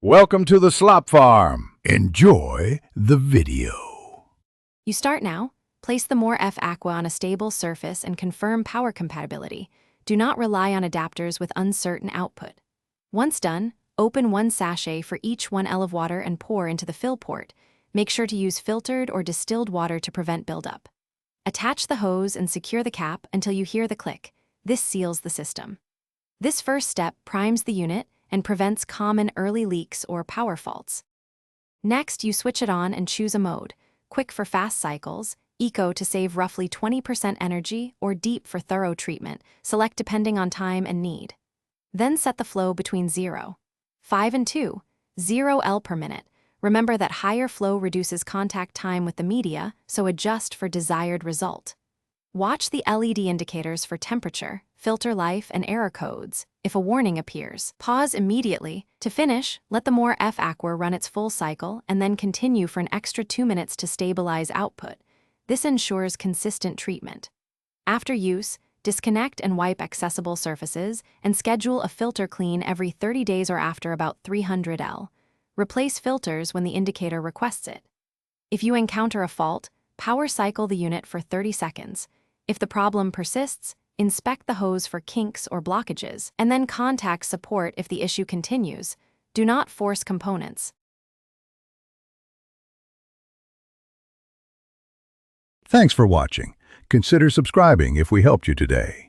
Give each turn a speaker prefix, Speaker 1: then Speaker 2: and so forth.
Speaker 1: Welcome to the slop farm. Enjoy the video.
Speaker 2: You start now. Place the Morr F Aqua on a stable surface and confirm power compatibility. Do not rely on adapters with uncertain output. Once done, open one sachet for each 1 L of water and pour into the fill port. Make sure to use filtered or distilled water to prevent buildup. Attach the hose and secure the cap until you hear the click. This seals the system. This first step primes the unit and prevents common early leaks or power faults. Next, you switch it on and choose a mode: quick for fast cycles, eco to save roughly 20% energy, or deep for thorough treatment. Select depending on time and need. Then set the flow between 0, 5 and 2, 0 L per minute. Remember that higher flow reduces contact time with the media, so adjust for desired result. Watch the LED indicators for temperature, filter life, and error codes. If a warning appears, pause immediately. To finish, let the Morr F Aqua run its full cycle and then continue for an extra 2 minutes to stabilize output. This ensures consistent treatment. After use, disconnect and wipe accessible surfaces and schedule a filter clean every 30 days or after about 300 L. Replace filters when the indicator requests it. If you encounter a fault, power cycle the unit for 30 seconds. If the problem persists, inspect the hose for kinks or blockages, and then contact support if the issue continues. Do not force components.
Speaker 1: Thanks for watching. Consider subscribing if we helped you today.